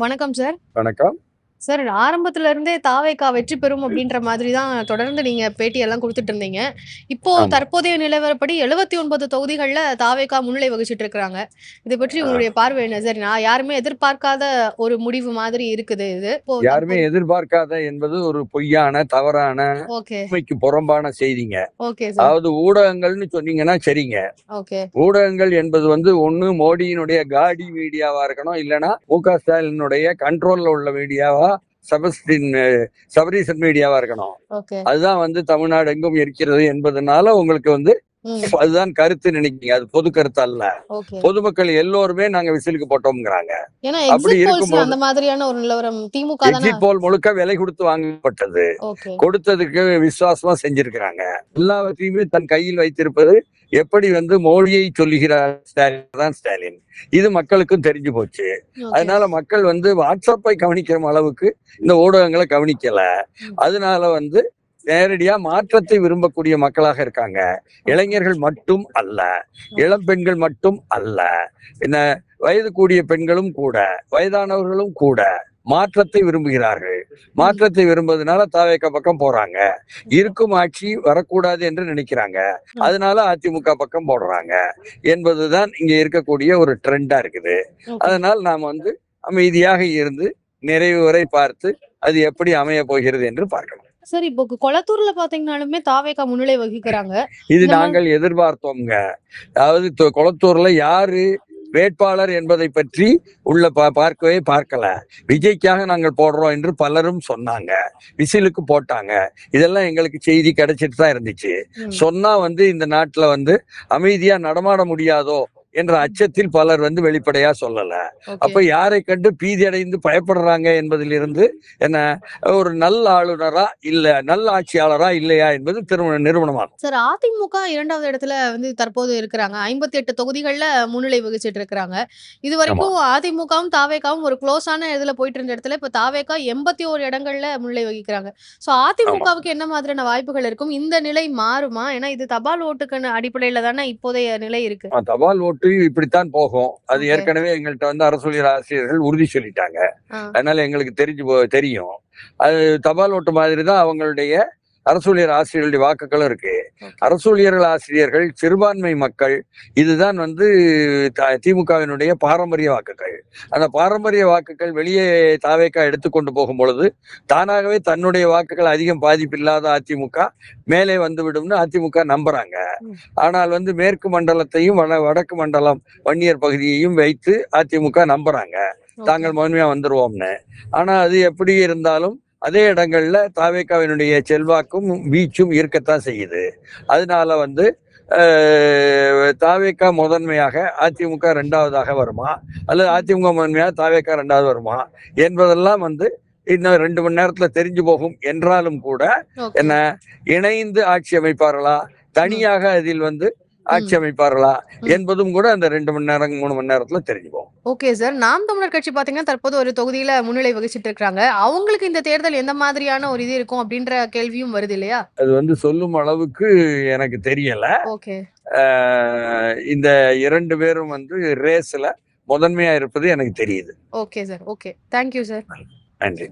வணக்கம் சார். வணக்கம். சார் ஆரம்பத்துல இருந்தே தாவேகா வெற்றி பெறும் அப்படின்ற மாதிரி தான் தொடர்ந்து நீங்க பேட்டியெல்லாம் குடுத்துட்டு இருந்தீங்க. இப்போ ஆமா. தற்போதைய நிலவரப்படி 79 தொகுதிகள்ல தாவேகா முன்னிலை வகிச்சுட்டு இருக்கிறாங்க. இத பற்றி அ உங்களுடைய பார்வை என்ன சார்? நான் யாருமே எதிர்பார்க்காத ஒரு முடிவு மாதிரி இருக்குது இது. இப்போ யாருமே தற்போது எதிர்பார்க்காத என்பது ஒரு பொய்யான, தவறான, ஓகே. உண்மைக்கு புறம்பான செய்திங்க. Okay sir. அதாவது ஊடகங்கள்னு சொன்னீங்கன்னா சரிங்க. ஓகே. ஊடகங்கள் என்பது ஒண்ணு மோடியினுடைய காடி மீடியாவா இருக்கணும். இல்லன்னா மு.க. ஸ்டாலினுடைய கண்ட்ரோல்ல உள்ள மீடியாவா, சபஸ்டின் சபரீசன் மீடியாவா இருக்கணும். ஓகே. அதுதான் தமிழ்நாடு எங்கும் இருக்கிறது என்பதனால உங்களுக்கு ம். அதுதான் கருத்து நினைக்கிறீங்க. அது பொது கருத்து அல்ல. ஓகே. பொதுமக்கள் எல்லோருமே நாங்க விசிலுக்கு போட்டோம்ங்கிறாங்க. ஏன்னா அப்படி எக்ஸிட் போல்ஸ்ல இருக்கும்போது அந்த மாதிரியான ஒரு நிலவரம் திமுக தான. எக்ஸிட் போல் முழுக்க விலை கொடுத்து வாங்கப்பட்டது. ஓகே. கொடுத்ததுக்கு விசுவாசமா செஞ்சிருக்கிறாங்க. எல்லாவற்றையுமே தன் கையில் வைத்திருப்பது எப்படி மோடியை சொல்லுகிறார் ஸ்டாலின் தான் ஸ்டாலின். இது மக்களுக்கும் தெரிஞ்சு போச்சு. ஓகே. அதனால மக்கள் வாட்ஸ்அப்பை கவனிக்கிற அளவுக்கு இந்த ஊடகங்களை கவனிக்கல. ம். அதனால நேரடியா மாற்றத்தை விரும்பக்கூடிய மக்களாக இருக்காங்க. இளைஞர்கள் மட்டும் அல்ல, இளம் பெண்கள் மட்டும் அல்ல, என்ன வயது கூடிய பெண்களும் கூட, வயதானவர்களும் கூட மாற்றத்தை விரும்புகிறார்கள். மாற்றத்தை விரும்புவதனால தாவேகா பக்கம் போறாங்க. இருக்கும் ஆட்சி வரக்கூடாது என்று நினைக்கிறாங்க. அதனால அதிமுக பக்கம் போடுறாங்க என்பதுதான் இங்க இருக்கக்கூடிய ஒரு ட்ரெண்டா இருக்குது. ஓகே. அதனால் நாம் அமைதியாக இருந்து நிறைவு வரை பார்த்து அது எப்படி அமைய போகிறது என்று பார்க்கலாம். சார் இப்போ கொளத்தூர்ல பாத்தீங்கன்னாலுமே தாவேகா முன்னிலை வகிக்கிறாங்க. இது இந்த மாதிரி நாங்கள் எதிர்பார்த்தோம்ங்க. அதாவது கொளத்தூர்ல யாரு வேட்பாளர் என்பதை பற்றி பார்க்கவே பார்க்கல. விஜய்க்காக நாங்கள் போடுறோம் என்று பலரும் சொன்னாங்க. விசிலுக்கு போட்டாங்க. இதெல்லாம் எங்களுக்கு செய்தி கிடைச்சிட்டு தான் இருந்துச்சு. சொன்னா இந்த நாட்டுல அமைதியா நடமாட முடியாதோ என்ற அச்சத்தில் பலர் வெளிப்படையா சொல்லல. அப்ப யாரை கண்டு பீதி அடைந்து பயப்படுறாங்க என்பதிலிருந்து என்ன ஒரு நல்ல ஆளுநரா இல்ல நல்ல ஆட்சியாளரா இல்லையா என்பது நிறுவனமாகும். சார் அதிமுக 2வது இடத்துல தற்போது இருக்கிறாங்க. 58 தொகுதிகள்ல முன்னிலை வகிச்சிட்டு இருக்கிறாங்க. இதுவரைக்கும் அதிமுகவும் தாவேகாவும் ஒரு க்ளோஸான இதுல போயிட்டு இருந்த இடத்துல இப்ப தாவேகா 81 இடங்கள்ல முன்னிலை வகிக்கிறாங்க. சோ அதிமுகவுக்கு என்ன மாதிரியான வாய்ப்புகள் இருக்கும்? இந்த நிலை மாறுமா? ஏன்னா இது தபால் ஓட்டுக்கு அடிப்படையில தானே இப்போதைய நிலை இருக்கு. தபால் ஓட்டு இப்படித்தான் போகும். அது ஏற்கனவே எங்கள்கிட்ட அரசியல் ஆசிரியர்கள் உறுதி சொல்லிட்டாங்க. அதனால எங்களுக்கு தெரியும். அது தபால் ஓட்டு மாதிரி தான் அவங்களுடைய அரசூழியர் ஆசிரியர்களுடைய வாக்குகளும் இருக்கு. அரசூழியர்கள் ஆசிரியர்கள் சிறுபான்மை மக்கள் இதுதான் திமுகவினுடைய பாரம்பரிய வாக்குகள். அந்த பாரம்பரிய வாக்குகள் வெளியே தாவேகா எடுத்துக்கொண்டு போகும் பொழுது தானாகவே தன்னுடைய வாக்குகள் அதிகம் பாதிப்பில்லாத அதிமுக மேலே வந்துவிடும்னு அதிமுக நம்புறாங்க. ஆனால் மேற்கு மண்டலத்தையும் வடக்கு மண்டலம் வன்னியர் பகுதியையும் வைத்து அதிமுக நம்புறாங்க தாங்கள் முதன்மையா வந்துருவோம்னு. ஆனா அது எப்படி இருந்தாலும் அதே இடங்கள்ல தாவேகாவினுடைய செல்வாக்கும் வீச்சும் இருக்கத்தான் செய்யுது. அதனால தாவேகா முதன்மையாக அதிமுக 2வதாக வருமா அல்லது அதிமுக முதன்மையாக தாவேகா 2வது வருமா என்பதெல்லாம் இன்னும் 2 மணி நேரத்துல தெரிஞ்சு போகும். என்றாலும் கூட என்ன இணைந்து ஆட்சி அமைப்பார்களா, தனியாக அதில் ஆட்சி அமைப்பார்களா என்பதும் கூட அந்த 2 மணி நேரம் 3 மணி நேரத்துல தெரிஞ்சு போகும். Okay sir. நாம் தமிழர் கட்சி பாத்தீங்கன்னா தற்போது ஒரு தொகுதியில முன்னிலை வகிச்சிட்டு இருக்காங்க. அவங்களுக்கு இந்த தேர்தல் எந்த மாதிரியான ஒரு இது இருக்கும் அப்படின்ற கேள்வியும் வருது இல்லையா? அது சொல்லும் அளவுக்கு எனக்கு தெரியல. ஓகே. இந்த 2 பேரும் ரேஸ்ல முதன்மையா இருப்பது எனக்கு தெரியுது. Okay sir. Okay. Thank you sir. நன்றி.